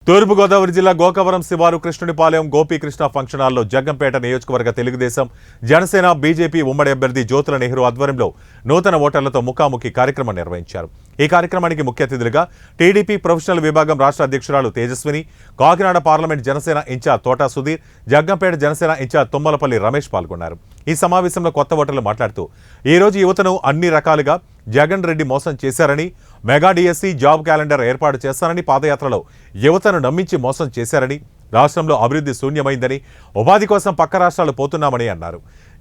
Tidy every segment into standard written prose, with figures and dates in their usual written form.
తూర్పుగోదావరి జిల్లా గోకవరం శివారు కృష్ణునిపాలెం గోపీకృష్ణ ఫంక్షన్ హాల్లో జగ్గంపేట నియోజకవర్గ తెలుగుదేశం జనసేన బీజేపీ ఉమ్మడి అభ్యర్థి జ్యోతుల నెహ్రూ ఆధ్వర్యంలో నూతన ఓటర్లతో ముఖాముఖి కార్యక్రమం నిర్వహించారు. ఈ కార్యక్రమానికి ముఖ్య అతిథులుగా టీడీపీ ప్రొఫెషనల్ విభాగం రాష్ట్ర అధ్యక్షురాలు Tejaswini, Kakinada parliament Janasena incharge Thota Sudheer, Jaggampeta Janasena incharge Tummalapalli Ramesh పాల్గొన్నారు. ఈ సమావేశంలో కొత్త ఓటర్లు మాట్లాడుతూ ఈ రోజు యువతను అన్ని రకాలుగా జగన్ రెడ్డి మోసం చేశారని, మెగా డిఎస్సి జాబ్ క్యాలెండర్ ఏర్పాటు చేస్తారని, పాదయాత్రలో యువతను నమ్మించి మోసం చేశారని, రాష్ట్రంలో అభివృద్ధి శూన్యమైందని, ఉపాధి కోసం పక్క రాష్ట్రాలు పోతున్నామని అన్నారు.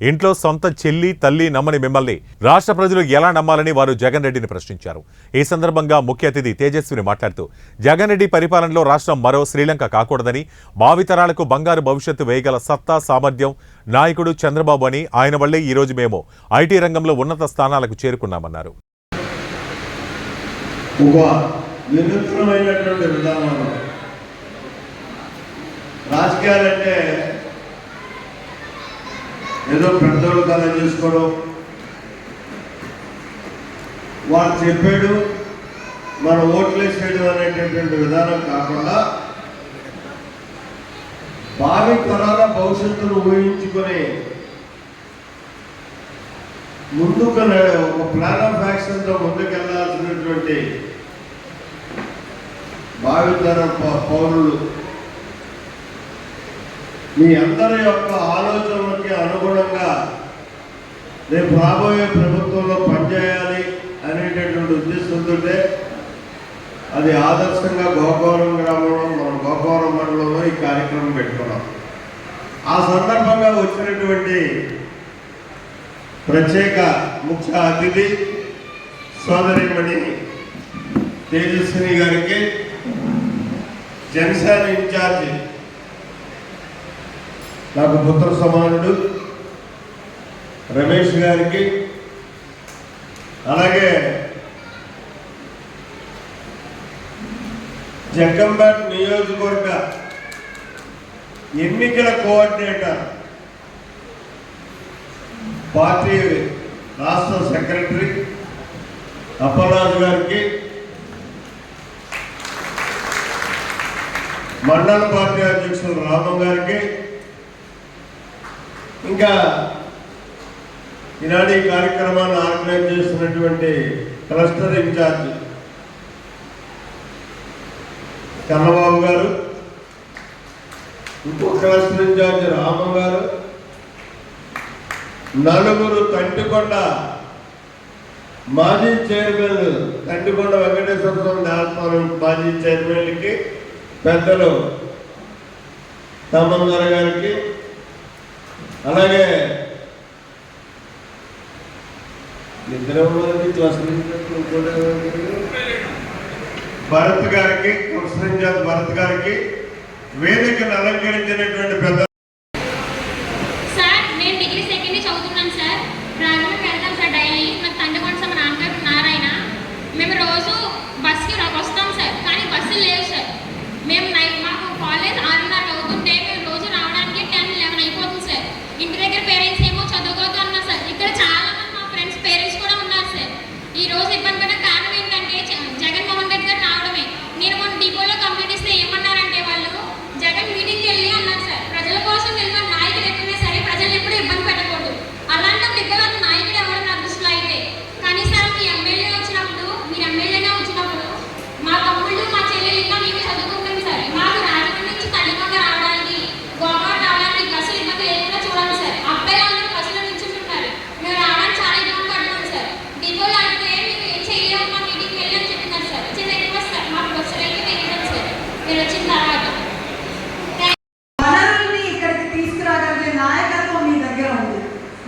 ఇంట్లో సొంత చెల్లి తల్లి నమ్మని మిమ్మల్ని రాష్ట్ర ప్రజలు ఎలా నమ్మాలని వారు జగన్ రెడ్డిని ప్రశ్నించారు. ఈ సందర్భంగా ముఖ్య అతిథి తేజస్విని మాట్లాడుతూ జగన్ రెడ్డి పరిపాలనలో రాష్ట్రం మరో శ్రీలంక కాకూడదని, భావితరాలకు బంగారు భవిష్యత్తు వేయగల సత్తా సామర్థ్యం నాయకుడు చంద్రబాబు అని, ఆయన వల్లే ఈరోజు మేము ఐటీ రంగంలో ఉన్నత స్థానాలకు చేరుకున్నామన్నారు. రాజకీయాలంటే ఏదో పెద్దోళ్ళు కాలం చేసుకోవడం, వాళ్ళు చెప్పాడు మన ఓట్లు వేసేయడం అనేటటువంటి విధానం కాకుండా భావి తరాల భవిష్యత్తును ఊహించుకొని ముందుకు ఒక ప్లాన్ ఆఫ్ యాక్షన్తో ముందుకెళ్లాల్సినటువంటి భావితర పౌరులు మీ అందరి యొక్క ఆలోచనలకి అనుగుణంగా రేపు రాబోయే ప్రభుత్వంలో పనిచేయాలి అనేటటువంటి ఉద్దేశంతో అది ఆదర్శంగా గోకవరం గ్రామంలో మన గోకవరం మండలంలో ఈ కార్యక్రమం పెట్టుకున్నాం. ఆ సందర్భంగా వచ్చినటువంటి ప్రత్యేక ముఖ్య అతిథి సోదరిమణి తేజస్విని గారికి, జనసేన ఇన్ఛార్జి నాకు పుత్ర సమానుడు రమేష్ గారికి, అలాగే జగ్గంపేట నియోజకవర్గ ఎన్నికల కోఆర్డినేటర్ పార్టీ రాష్ట్ర సెక్రటరీ అప్పలరాజు గారికి, మండల పార్టీ అధ్యక్షులు రామం గారికి, ఇంకా ఈనాడు ఈ కార్యక్రమాన్ని ఆర్గనైజ్ చేస్తున్నటువంటి క్లస్టర్ ఇన్ఛార్జ్ కన్నబాబు గారు, ఇంకో క్లస్టర్ ఇన్ఛార్జ్ రామం గారు, నలుగురు తంటికొండ మాజీ చైర్మన్, తంటికొండ వెంకటేశ్వర స్వామి దేవస్థానం మాజీ చైర్మన్కి పెద్దలు తమ్మందర గారికి, అలాగే భరత్ గారికి, భరత్ గారికి, వేదికను అలంకరించినటువంటి పెద్ద మేము రోజు బస్కి వస్తాం సార్, కానీ బస్సులు లేవు సార్. మేము మాకు కాలేజ్ 6:30 అవుతుంటే మేము రోజు రావడానికి 10-11 అయిపోతుంది సార్. ఇంటి దగ్గర పేరెంట్స్ ఏమో చదువుకోవద్దు అన్నారు సార్. ఇక్కడ చాలా మంది మా ఫ్రెండ్స్ పేరెంట్స్ కూడా ఉన్నారు సార్. ఈ రోజు ఇబ్బంది పడిన కారణం ఏంటంటే జగన్మోహన్ రెడ్డి గారు రావడమే. నేను మొన్న డిపోలో కంప్లీట్ ఇస్తే ఏమన్నారంటే వాళ్ళు జగన్ మీటింగ్కి వెళ్ళి అన్నారు సార్, ప్రజల కోసం వెళ్ళిన నాయకుడు ఎప్పుడైనా సరే ప్రజలు ఎప్పుడు ఇబ్బంది పెట్టకూడదు. అలాంటప్పుడు ఇక్కడ నాయకుడు ఎవరు నా దృష్టిలో అయితే, కనీసం మీ ఎమ్మెల్యే వచ్చినప్పుడు, మీరు ఎమ్మెల్యేగా వచ్చినప్పుడు మా తమ్ముళ్ళు మా చెల్లెలు ఇంకా మేము చదువుకుంటాం సార్. మాకు రాజమండ్రి నుంచి తల్లికొండ రావడానికి, గోకవరం రావడానికి బస్సులు ఇబ్బంది లేకుండా చూడాలి సార్. అబ్బాయిలు అందరూ బస్సులో నిల్చుంటున్నారు, మేము రావడానికి చాలా ఇబ్బంది పడుతున్నాం సార్. డిపోలో అంటే మేము ఏం చేయలేము, మా మీటింగ్కి వెళ్ళి అని చెప్తున్నారు సార్. చిన్న రిక్వెస్ట్ సార్, మాకు బస్సులు అయితే తెలియదు సార్ మీరు వచ్చిన తర్వాత. వనరుల్ని ఇక్కడికి తీసుకురాగలిగే నాయకత్వం మీ దగ్గర ఉంది.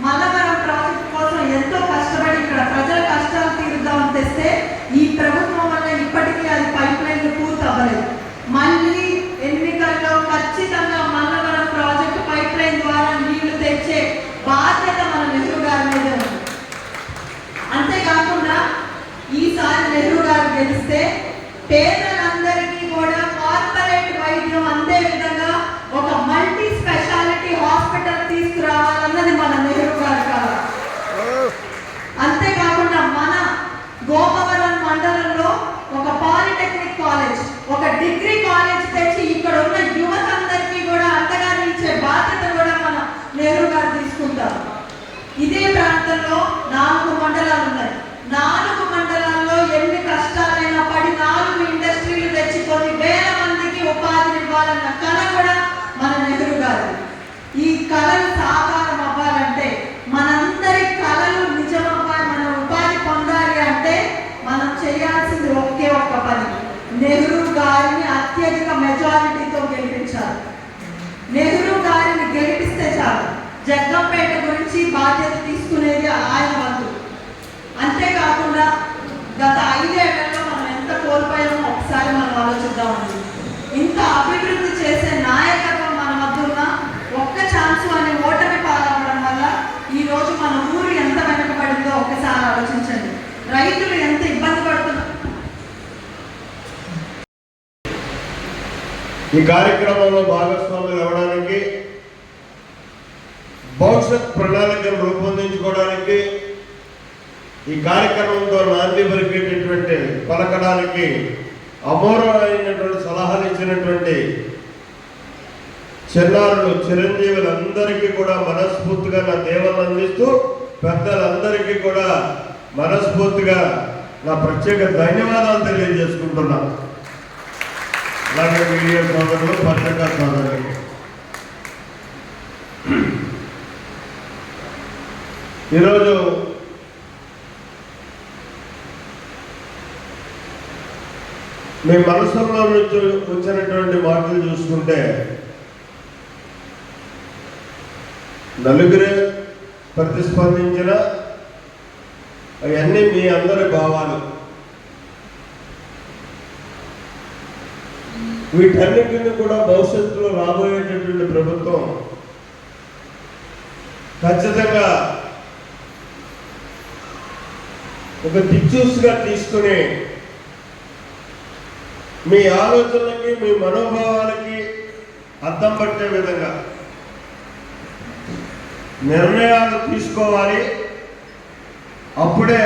మల్లవరం ప్రాజెక్ట్ కోసం ఎంతో కష్టపడి ఇక్కడ ప్రజల కష్టాలు తీరుద్దామని తెస్తే ఈ ప్రభుత్వం వల్ల ఇప్పటికీ అది పైప్ లైన్లు పూర్తి అవ్వలేదు. మళ్ళీ ఎన్నికల్లో ఖచ్చితంగా మల్లవరం ప్రాజెక్టు పైప్ లైన్ ద్వారా నీళ్లు తెచ్చే బాధ్యత మన నెహ్రూ గారి మీద ఉంది. అంతేకాకుండా ఈసారి నెహ్రూ గారు గెలిస్తే పేదలందరికీ కూడా కార్పొరేట్ ఇవ్వాలన్న కళ కూడా మన నెహ్రూ గారు. ఈ కళలు సాకారం అవ్వాలంటే, మనందరి కళలు నిజమవ్వాలి, మనం ఉపాధి పొందాలి అంటే మనం చేయాల్సింది ఒకే ఒక్క పని, నెహ్రూ గారిని అత్యధిక మెజారిటీతో గెలిపించాలి. నెహ్రూ గారిని గెలిపిస్తే చాలు. జగ్గంపేట గురించి బాధ్యత తీసుకునేది ఆయన వంతు. అంతేకాకుండా గత 5 ఏళ్లలో మనం ఎంత కోల్పోయామో ఒకసారి మనం ఆలోచిద్దామండి. ఇంత అభివృద్ధి చేసే నాయకత్వం మన మధ్య ఉన్న ఒక్క ఛాన్స్ అనే ఓటమి పాలవడం వల్ల ఈ రోజు మన ఊరు ఎంత వెనుకబడిందో ఒక్కసారి ఆలోచించండి. రైతులు ఎంత ఇబ్బంది పడుతున్నారు. ఈ కార్యక్రమంలో భాగస్వాములు అవ్వడానికి, భవిష్యత్ ప్రణాళికను రూపొందించుకోవడానికి, ఈ కార్యక్రమంతో నాంది పలకడానికి అమోఘమైనటువంటి సలహాలు ఇచ్చినటువంటి చిన్నారులు, చిరంజీవులందరికీ కూడా మనస్ఫూర్తిగా నా దేవులను అందిస్తూ, పెద్దలందరికీ కూడా మనస్ఫూర్తిగా నా ప్రత్యేక ధన్యవాదాలు తెలియజేసుకుంటున్నాను. అలాగే మీడియా సోదరులు, పత్రికా సోదరులు, ఈరోజు మీ మనసులో నుంచి వచ్చినటువంటి మాటలు చూసుకుంటే నలుగురే ప్రతిస్పందించిన అవన్నీ మీ అందరి భావాలు. వీటన్నిటిని కూడా భవిష్యత్తులో రాబోయేటటువంటి ప్రభుత్వం ఖచ్చితంగా ఒక దిక్చూసిగా తీసుకుని మీ ఆలోచనలకి, మీ మనోభావాలకి అద్దం పట్టే విధంగా నిర్ణయాలు తీసుకోవాలి. అప్పుడే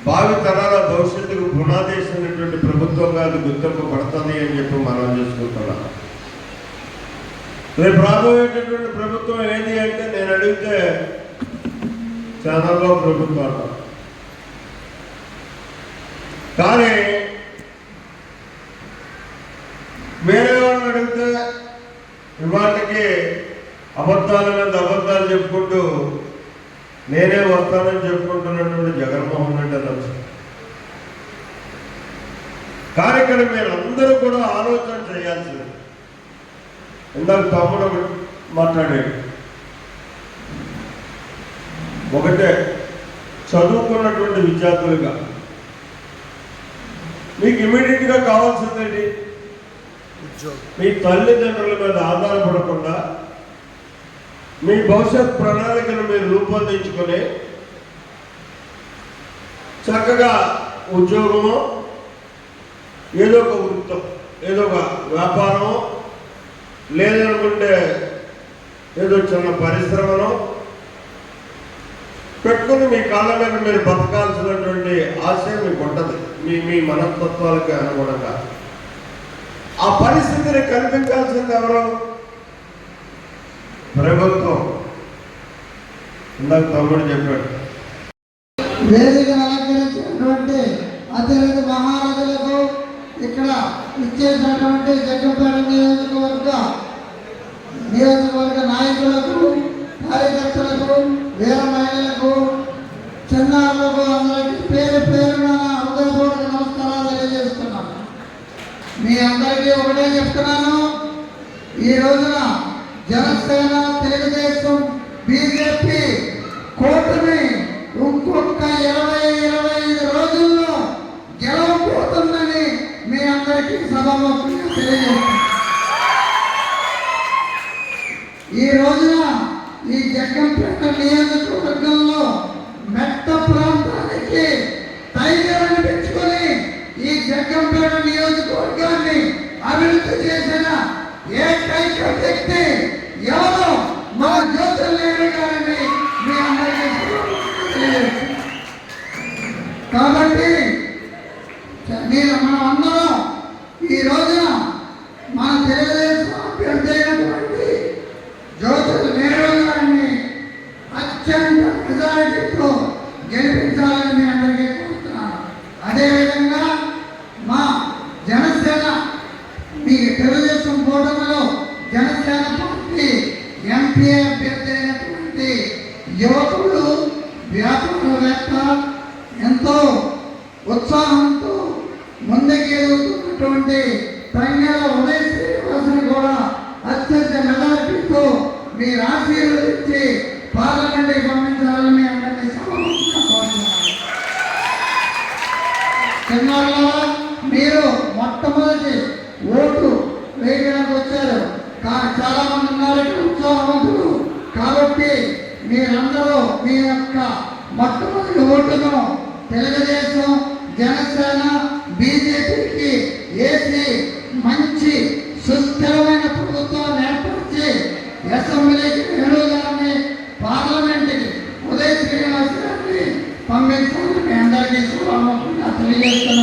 భావి తరాల భవిష్యత్తుకు పునాదేసినటువంటి ప్రభుత్వంగా అది గుర్తింపు పడుతుంది అని చెప్పి మనం చేసుకుంటున్నాం. రేపు రాబోయేటటువంటి ప్రభుత్వం ఏది అంటే, నేను అడిగితే చంద్రబాబు ప్రభుత్వం. కానీ వేరే వాళ్ళని అడిగితే ఇవాటికి అబద్ధాల మీద అబద్ధాలు చెప్పుకుంటూ నేనే వస్తానని చెప్పుకుంటున్నటువంటి జగన్మోహన్ రెడ్డి అనొచ్చు. కానీ ఇక్కడ మీరందరూ కూడా ఆలోచన చేయాల్సింది. ఇందాక తమ్ముడు మాట్లాడాడు. ఒకటే, చదువుకున్నటువంటి విద్యార్థులుగా మీకు ఇమీడియట్గా కావాల్సిందేంటి? మీ తల్లిదండ్రుల మీద ఆధారపడకుండా మీ భవిష్యత్ ప్రణాళికను మీరు రూపొందించుకొని చక్కగా ఉద్యోగమో, ఏదో ఒక వృత్తం, ఏదో ఒక వ్యాపారమో, లేదనుకుంటే ఏదో చిన్న పరిశ్రమనో పెట్టుకుని మీ కాళ్ళ మీద మీరు బతకాల్సినటువంటి ఆశయం మీకు ఉంటుంది. మీ మనస్తత్వాలకు అనుగుణంగా ఆ పరిస్థితిని కల్పించాల్సింది ఎవరు? ప్రభుత్వం. ఇందాక తమ్ముడు చెప్పాడు. వేదికను అలంకరించినటువంటి అతిరథి మహారాజులకు, ఇక్కడ ఇచ్చేసినటువంటి జగ్గంపేట నియోజకవర్గ నాయకులకు, కార్యకర్తలకు, వీర మహిళలకు, చిన్నారులకు అందరికీ పేరు పేరున హృదయపూర్వక నమస్కారాలు తెలియజేస్తున్నాను. మీ అందరికీ ఒకటే చెప్తున్నాను, ఈ రోజున జనసేన, తెలుగుదేశం, బీజేపీ కూటమి ఇంకొక 20-25 రోజుల్లో గెలవబోతుందని మీ అందరికీ సభాముఖంగా తెలియజేస్తున్నాను. ఈ రోజున ఈ జగ్గంపేట నియోజకవర్గంలో మెట్ట ప్రాంతానికి టైగర్ అనిపించుకొని ఈ జగ్గంపేట నియోజకవర్గాన్ని అభివృద్ధి చేసిన ఏకైక వ్యక్తి ఎవరు? మా జ్యోతిర్లింగ గారిని మీ అందరికీ తెలియజేస్తున్నాను. కాబట్టి మనం అందరం ఈ రోజున మన తెలుగుదేశం అభ్యర్థి అయినటువంటి జ్యోతిర్లింగ గారిని అత్యంత మెజారిటీతో గెలిపించాలని మీ అందరికీ కోరుతున్నాను. అదేవిధంగా మా జనసేన మీ తెలుగుదేశం కూటమిలో జనసేన పార్టీ ఎంపీ అభ్యర్థి అయినటువంటి యువకుడు వ్యాపారవేత్త ఎంతో ఉత్సాహంతో ముందుకెళ్తున్నటువంటి తంగెల ఉదయ శ్రీనివాసుని కూడా అత్యంత మెజారిటీతో మీరు ఆశీర్వదించి పార్లమెంట్కి పంపించాలని మీ అందరినీ సమావేశంగా కోరుతున్నాను. చిన్నారులారా, మీరు మొట్టమొదటి ఓటు వేయడానికి వచ్చారు. చాలా మంది ఉన్నారు ఇక్కడ ఉత్సాహవంతులు. కాబట్టి మీరందరూ మీ యొక్క మొట్టమొదటి ఓటును తెలుగుదేశం, జనసేన, బీజేపీకి వేసి మంచి సుస్థిరమైన ప్రభుత్వాన్ని ఏర్పరిచి అసెంబ్లీకి నెహ్రూ గారిని, పార్లమెంట్కి ఉదయ శ్రీనివాస్ గారిని పంపించాలని మీ అందరికీ శుభాకాంక్షలు తెలియజేస్తున్నాను.